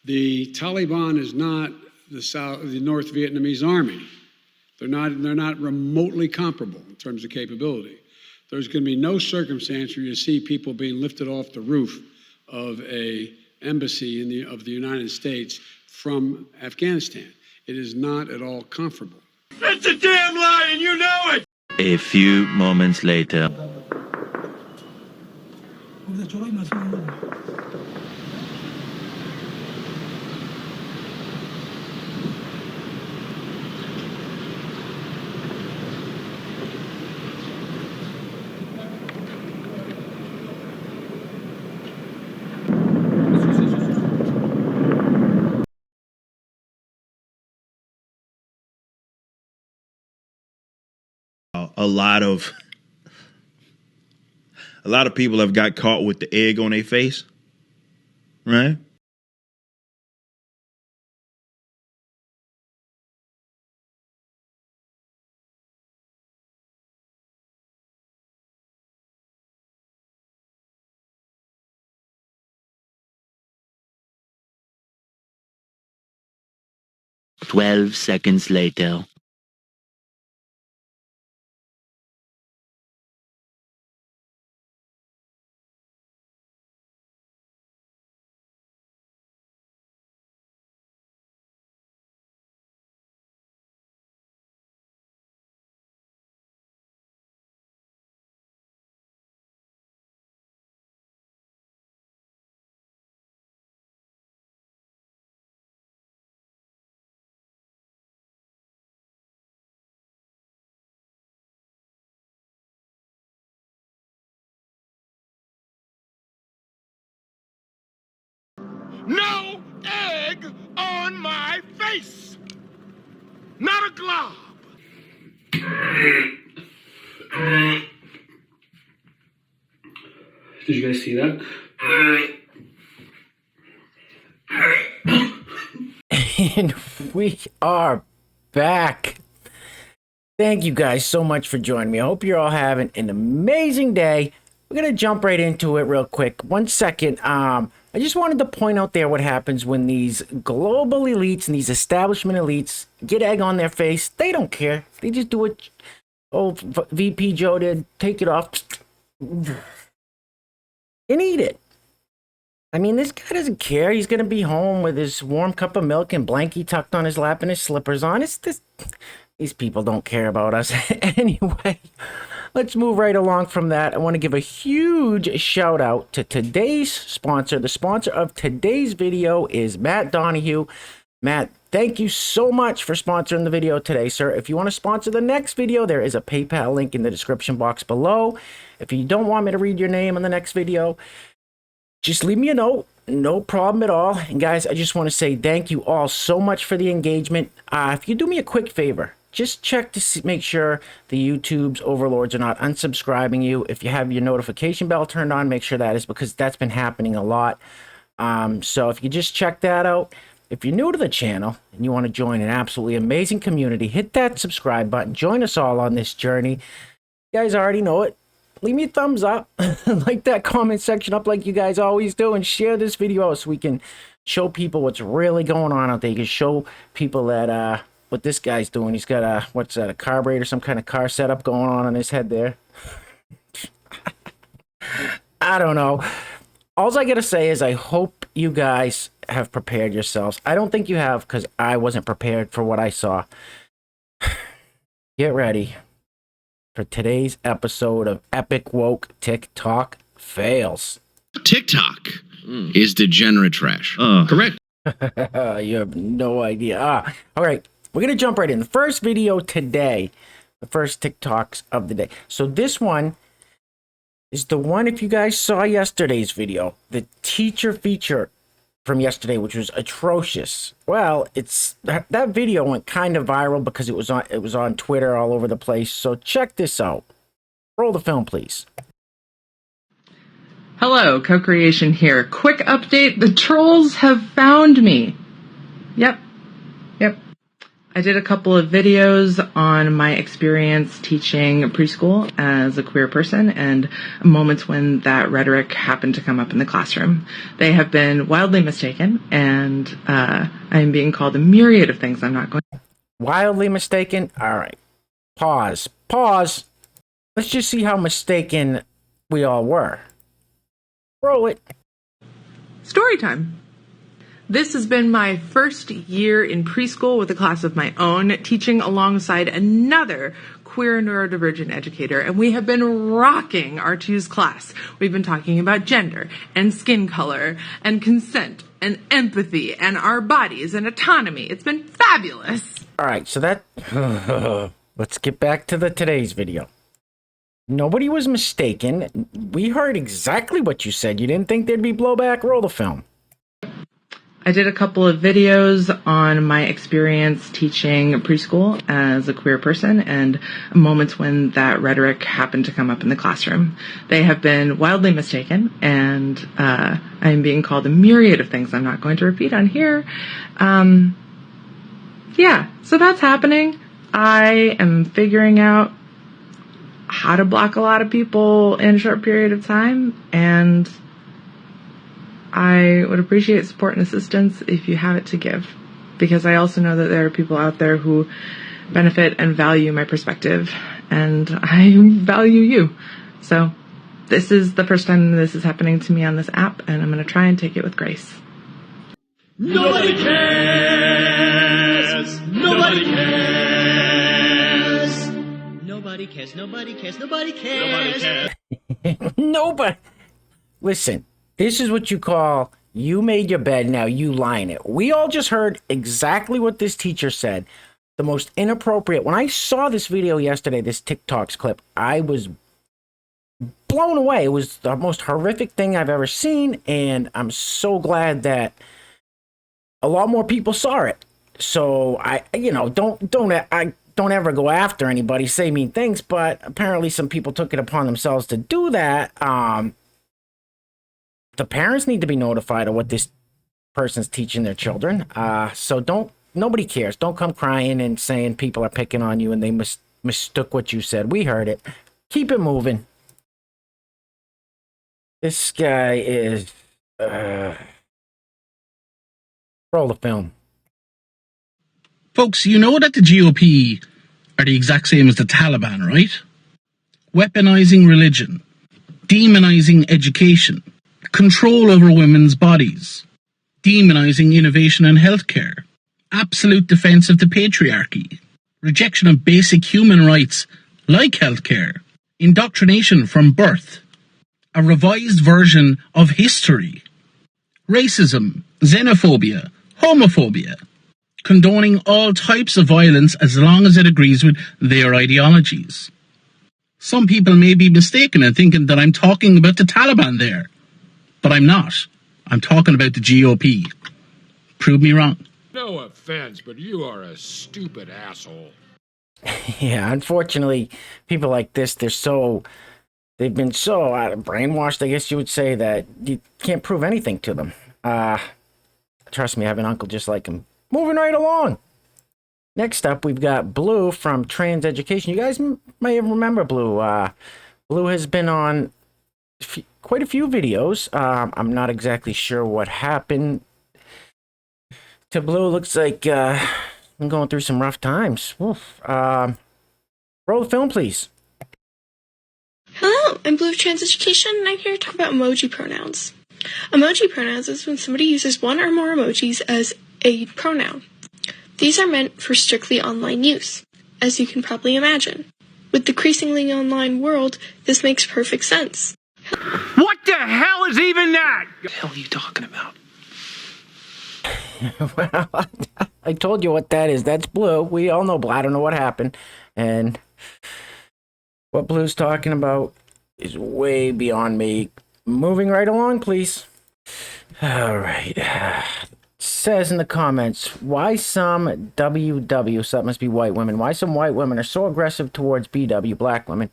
The Taliban is not the North Vietnamese army. They're not remotely comparable in terms of capability. There's going to be no circumstance where you see people being lifted off the roof of an embassy of the United States from Afghanistan. It is not at all comparable. That's a damn lie, and you know it! A few moments later. A lot of people have got caught with the egg on their face, right? "12 seconds later." No egg on my face! Not a glob! Did you guys see that? And we are back. Thank you guys so much for joining me. I hope you're all having an amazing day. We're going to jump right into it real quick. 1 second. I just wanted to point out there what happens when these global elites and these establishment elites get egg on their face. They don't care. They just do what old VP Joe did. Take it off and eat it. I mean, this guy doesn't care. He's going to be home with his warm cup of milk and blankie tucked on his lap and his slippers on. These people don't care about us. Anyway, let's move right along from that. I want to give a huge shout out to today's sponsor. The sponsor of today's video is Matt Donahue. Matt, thank you so much for sponsoring the video today, sir. If you want to sponsor the next video, there is a PayPal link in the description box below. If you don't want me to read your name in the next video, just leave me a note. No problem at all. And guys, I just want to say thank you all so much for the engagement. If you do me a quick favor, just check to make sure the YouTube's overlords are not unsubscribing you. If you have your notification bell turned on, make sure that is, because that's been happening a lot. So if you just check that out. If you're new to the channel and you want to join an absolutely amazing community, hit that subscribe button. Join us all on this journey. You guys already know it. Leave me a thumbs up, like that comment section up like you guys always do, and share this video out so we can show people what's really going on out there. You can show people that what this guy's doing. He's got a, what's that, a carburetor, some kind of car setup going on his head there. I don't know. All I gotta say is I hope you guys have prepared yourselves. I don't think you have, because I wasn't prepared for what I saw. Get ready for today's episode of Epic Woke TikTok Fails. TikTok is degenerate trash. Correct. You have no idea. All right. We're going to jump right in. The first video today, the first TikToks of the day. So this one is the one, if you guys saw yesterday's video, the teacher feature from yesterday, which was atrocious. Well, that video went kind of viral because it was on Twitter all over the place. So check this out. Roll the film, please. Hello, Co-Creation here. Quick update. The trolls have found me. Yep. I did a couple of videos on my experience teaching preschool as a queer person and moments when that rhetoric happened to come up in the classroom. They have been wildly mistaken, and I'm being called a myriad of things I'm not going to. Wildly mistaken? All right. Pause. Pause. Let's just see how mistaken we all were. Roll it. Story time. This has been my first year in preschool with a class of my own, teaching alongside another queer neurodivergent educator, and we have been rocking our twos class. We've been talking about gender and skin color and consent and empathy and our bodies and autonomy. It's been fabulous. All right, so that... let's get back to today's video. Nobody was mistaken. We heard exactly what you said. You didn't think there'd be blowback? Roll the film. I did a couple of videos on my experience teaching preschool as a queer person and moments when that rhetoric happened to come up in the classroom. They have been wildly mistaken, and I'm being called a myriad of things I'm not going to repeat on here. Yeah, so that's happening. I am figuring out how to block a lot of people in a short period of time, and I would appreciate support and assistance if you have it to give, because I also know that there are people out there who benefit and value my perspective, and I value you. So this is the first time this is happening to me on this app, and I'm going to try and take it with grace. Nobody cares! Nobody cares! Nobody cares, nobody cares, nobody cares. Nobody cares. Nobody. Listen, this is what you call, you made your bed, now you lie in it. We all just heard exactly what this teacher said. The most inappropriate. When I saw this video yesterday, this TikTok's clip, I was blown away. It was the most horrific thing I've ever seen, and I'm so glad that a lot more people saw it. So don't ever go after anybody, say mean things, but apparently some people took it upon themselves to do that. The parents need to be notified of what this person's teaching their children. So nobody cares. Don't come crying and saying people are picking on you and they mistook what you said. We heard it. Keep it moving. This guy is, roll the film. Folks, you know that the GOP are the exact same as the Taliban, right? Weaponizing religion, demonizing education, control over women's bodies, demonizing innovation in healthcare, absolute defense of the patriarchy, rejection of basic human rights like healthcare, indoctrination from birth, a revised version of history, racism, xenophobia, homophobia, condoning all types of violence as long as it agrees with their ideologies. Some people may be mistaken in thinking that I'm talking about the Taliban there, but I'm not. I'm talking about the GOP. Prove me wrong. No offense, but you are a stupid asshole. Yeah, unfortunately, people like this, they've been so brainwashed, I guess you would say, that you can't prove anything to them. Trust me, I have an uncle just like him. Moving right along. Next up, we've got Blue from Trans Education. You guys may remember Blue. Blue has been on quite a few videos. I'm not exactly sure what happened to Blue. Looks like I'm going through some rough times. Oof. Roll the film, please. Hello, I'm Blue of Trans Education, and I'm here to talk about emoji pronouns. Emoji pronouns is when somebody uses one or more emojis as a pronoun. These are meant for strictly online use, as you can probably imagine. With the increasingly online world, this makes perfect sense. What the hell is even that? What the hell are you talking about? Well, I told you what that is. That's Blue. We all know Blue. I don't know what happened. And what Blue's talking about is way beyond me. Moving right along, please. All right. Says in the comments, why some WW, so that must be white women, why some white women are so aggressive towards BW, black women?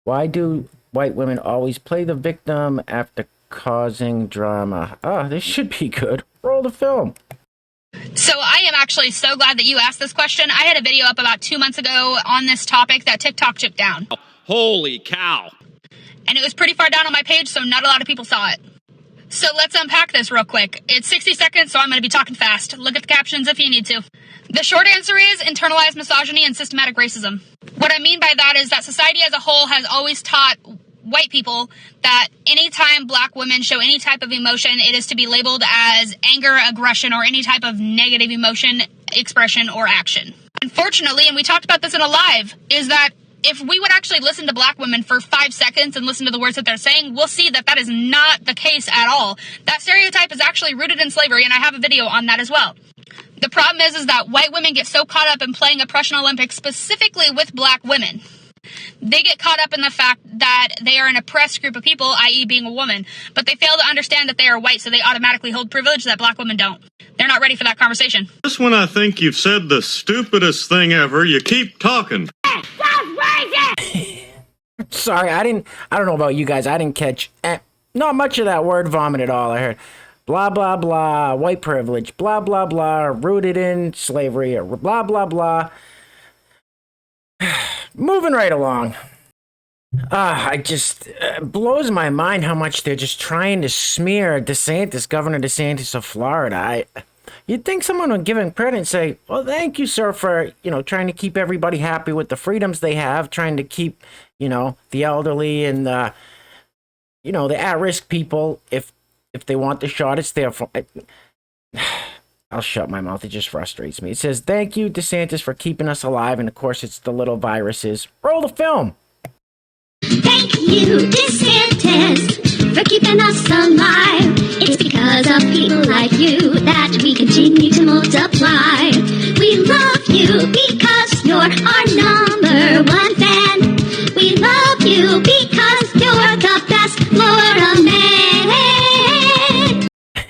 Why do white women always play the victim after causing drama? Oh, this should be good. Roll the film. So I am actually so glad that you asked this question. I had a video up about 2 months ago on this topic that TikTok took down. Holy cow. And it was pretty far down on my page, so not a lot of people saw it. So let's unpack this real quick. It's 60 seconds, so I'm going to be talking fast. Look at the captions if you need to. The short answer is internalized misogyny and systematic racism. What I mean by that is that society as a whole has always taught white people that anytime black women show any type of emotion, it is to be labeled as anger, aggression, or any type of negative emotion, expression, or action. Unfortunately, and we talked about this in a live, is that if we would actually listen to black women for 5 seconds and listen to the words that they're saying, we'll see that that is not the case at all. That stereotype is actually rooted in slavery, and I have a video on that as well. The problem is that white women get so caught up in playing oppression Olympics, specifically with black women. They get caught up in the fact that they are an oppressed group of people, i.e. being a woman, but they fail to understand that they are white, so they automatically hold privilege that black women don't. They're not ready for that conversation. Just when I think you've said the stupidest thing ever, you keep talking. Sorry, I don't know about you guys. I didn't catch not much of that word vomit at all. I heard blah, blah, blah, white privilege, blah, blah, blah, rooted in slavery, or blah, blah, blah. Moving right along. I just blows my mind how much they're just trying to smear DeSantis, Governor DeSantis of Florida. You'd think someone would give him credit and say, well, thank you, sir, for, trying to keep everybody happy with the freedoms they have, trying to keep, the elderly and the at-risk people, if they want the shot, it's there for. I'll shut my mouth. It just frustrates me. It says, thank you, DeSantis, for keeping us alive. And, of course, it's the little viruses. Roll the film. Thank you, DeSantis, for keeping us alive. It's because of people like you that we continue to multiply. We love you because you're our #1 fan. We love you because you're the best Florida man.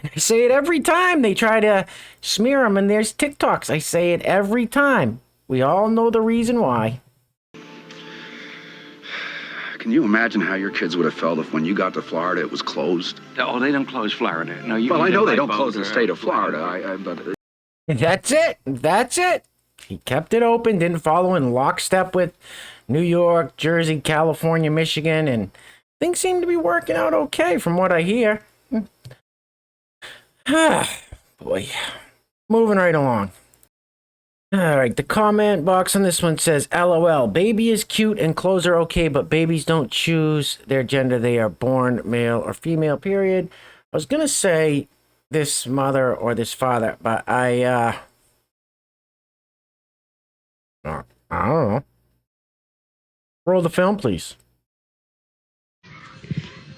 I say it every time they try to smear them, and there's TikToks. I say it every time. We all know the reason why. Can you imagine how your kids would have felt if when you got to Florida it was closed? Oh, they don't close Florida. No, you. Well, I know they don't close the state of Florida. But that's it. That's it. He kept it open, didn't follow in lockstep with New York, Jersey, California, Michigan, and things seem to be working out okay from what I hear. Boy. Moving right along. All right, the comment box on this one says, LOL, baby is cute and clothes are okay, but babies don't choose their gender. They are born male or female, period. I was going to say this mother or this father, but I don't know. Roll the film, please.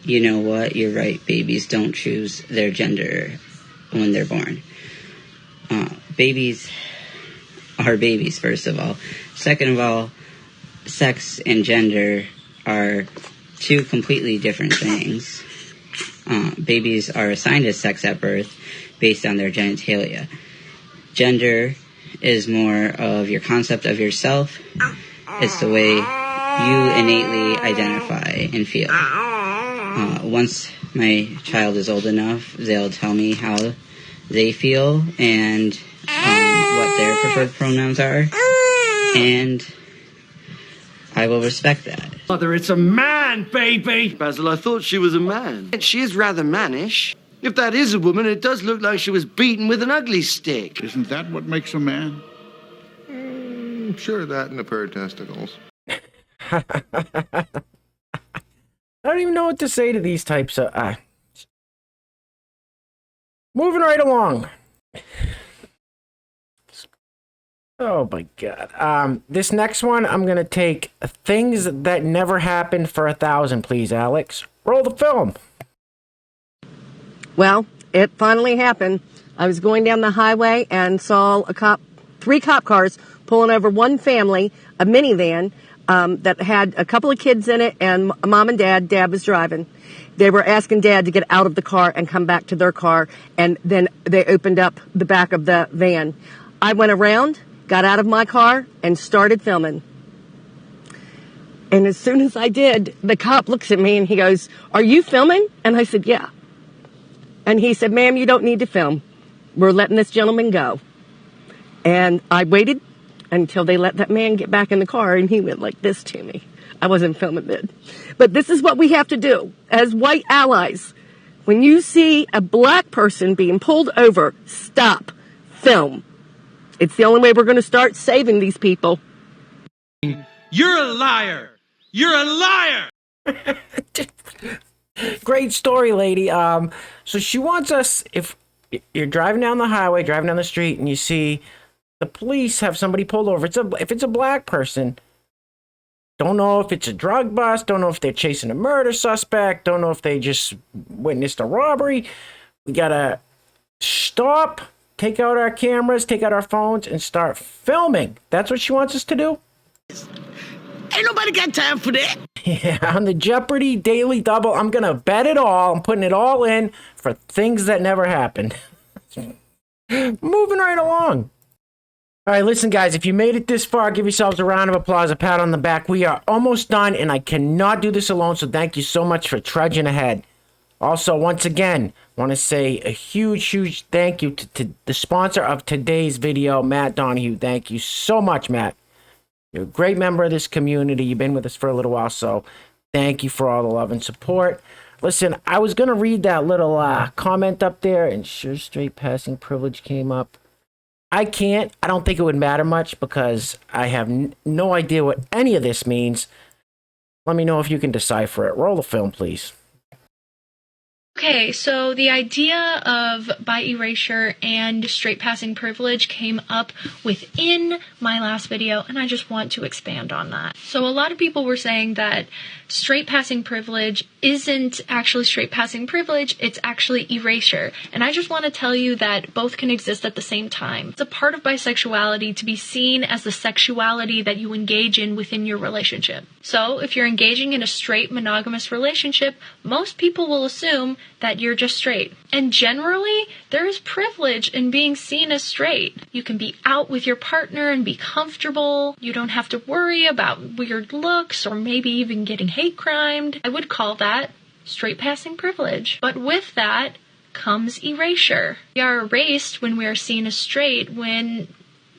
You know what? You're right. Babies don't choose their gender when they're born. Babies are babies, first of all. Second of all, sex and gender are two completely different things. Babies are assigned a sex at birth based on their genitalia. Gender is more of your concept of yourself. It's the way you innately identify and feel. Once my child is old enough, they'll tell me how they feel and what their preferred pronouns are, and I will respect that. Mother, it's a man, baby! Basil, I thought she was a man. She is rather mannish. If that is a woman, it does look like she was beaten with an ugly stick. Isn't that what makes a man? Sure, that and a pair of testicles. I don't even know what to say to these types of... Moving right along. Oh my god. This next one, I'm going to take things that never happened for 1,000, please, Alex. Roll the film. Well, it finally happened. I was going down the highway and saw three cop cars pulling over one family, a minivan, that had a couple of kids in it and mom and dad. Dad was driving. They were asking Dad to get out of the car and come back to their car, and then they opened up the back of the van. I went around, got out of my car, and started filming. And as soon as I did, the cop looks at me and he goes, "Are you filming?" And I said, "Yeah." And he said, "Ma'am, you don't need to film. We're letting this gentleman go." And I waited until they let that man get back in the car, and he went like this to me. I wasn't filming it. But this is what we have to do as white allies. When you see a black person being pulled over, stop, film. It's the only way we're going to start saving these people. You're a liar. You're a liar. Great story, lady. So she wants us, if you're driving down the highway, driving down the street, and you see the police have somebody pulled over, if it's a black person, don't know if it's a drug bust, don't know if they're chasing a murder suspect, don't know if they just witnessed a robbery. We gotta stop, take out our cameras, take out our phones, and start filming. That's what she wants us to do? Ain't nobody got time for that. Yeah, on the Jeopardy Daily Double, I'm gonna bet it all. I'm putting it all in for things that never happened. Moving right along. All right, listen, guys, if you made it this far, give yourselves a round of applause, a pat on the back. We are almost done, and I cannot do this alone, so thank you so much for trudging ahead. Also, once again, I want to say a huge, huge thank you to the sponsor of today's video, Matt Donahue. Thank you so much, Matt. You're a great member of this community. You've been with us for a little while, so thank you for all the love and support. Listen, I was going to read that little comment up there, and sure, straight passing privilege came up. I can't. I don't think it would matter much because I have no idea what any of this means. Let me know if you can decipher it. Roll the film, please. Okay, so the idea of by erasure and straight passing privilege came up within my last video, and I just want to expand on that. So a lot of people were saying that straight passing privilege isn't actually straight passing privilege, it's actually erasure. And I just want to tell you that both can exist at the same time. It's a part of bisexuality to be seen as the sexuality that you engage in within your relationship. So if you're engaging in a straight monogamous relationship, most people will assume that you're just straight. And generally, there is privilege in being seen as straight. You can be out with your partner and be comfortable. You don't have to worry about weird looks or maybe even getting hate crimed. I would call that straight passing privilege. But with that comes erasure. We are erased when we are seen as straight when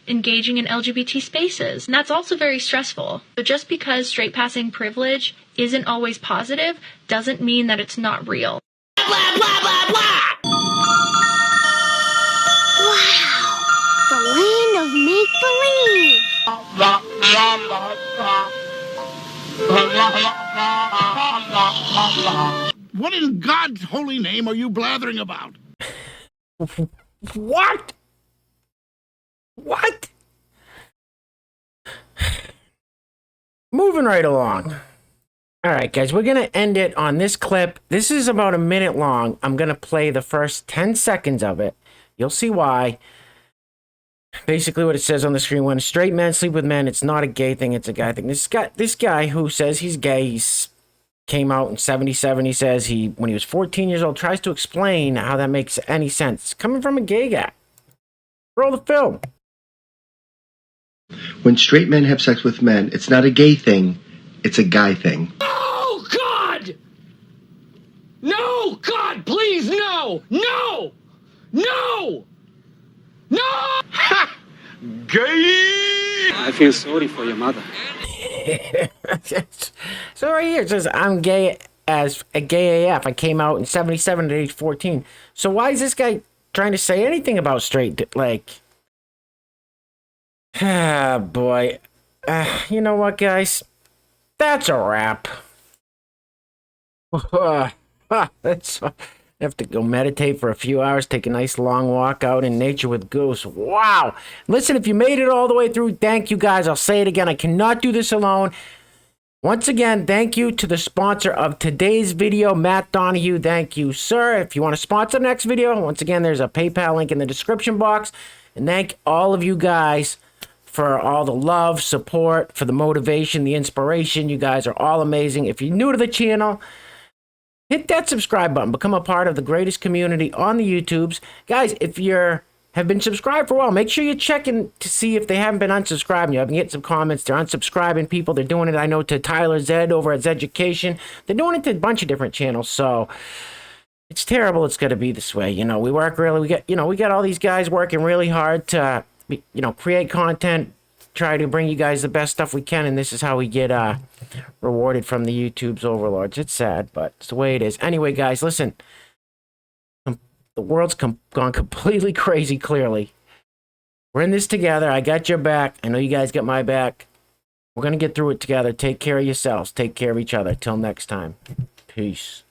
engaging in LGBT spaces. And that's also very stressful. But just because straight passing privilege isn't always positive doesn't mean that it's not real. Blah, blah, blah, blah. Wow, the land of make-believe. What in God's holy name are you blathering about? What? What? Moving right along. All right, guys, we're going to end it on this clip. This is about a minute long. I'm going to play the first 10 seconds of it. You'll see why. Basically what it says on the screen, when straight men sleep with men, it's not a gay thing, it's a guy thing. This guy who says he's gay, he's came out in 77. He says when he was 14 years old, tries to explain how that makes any sense. It's coming from a gay guy. Roll the film. When straight men have sex with men, it's not a gay thing, it's a guy thing. Oh, God! No, God, please, no! No! No! No! Ha! Gay! I feel sorry for your mother. So right here it says, I'm gay as a gay AF. I came out in 77 at age 14. So why is this guy trying to say anything about straight, like... Ah, boy. You know what, guys? That's a wrap. That's... I have to go meditate for a few hours, take a nice long walk out in nature with Goose. Wow. Listen, if you made it all the way through, thank you, guys. I'll say it again. I cannot do this alone. Once again, thank you to the sponsor of today's video, Matt Donahue. Thank you, sir. If you want to sponsor the next video, once again, there's a PayPal link in the description box. And thank all of you guys for all the love, support, for the motivation, the inspiration. You guys are all amazing. If you're new to the channel, hit that subscribe button. Become a part of the greatest community on the YouTubes. Guys, if you have been subscribed for a while, make sure you're checking to see if they haven't been unsubscribed. I've been getting some comments. They're unsubscribing people. They're doing it, I know, to Tyler Zed over at Zeducation. They're doing it to a bunch of different channels. So it's terrible it's going to be this way. You know, we work really, we got all these guys working really hard to create content, try to bring you guys the best stuff we can, and this is how we get rewarded from the YouTube's overlords. It's sad, but it's the way it is. Anyway, guys, listen. The world's gone completely crazy, clearly. We're in this together. I got your back. I know you guys got my back. We're going to get through it together. Take care of yourselves. Take care of each other. Till next time. Peace.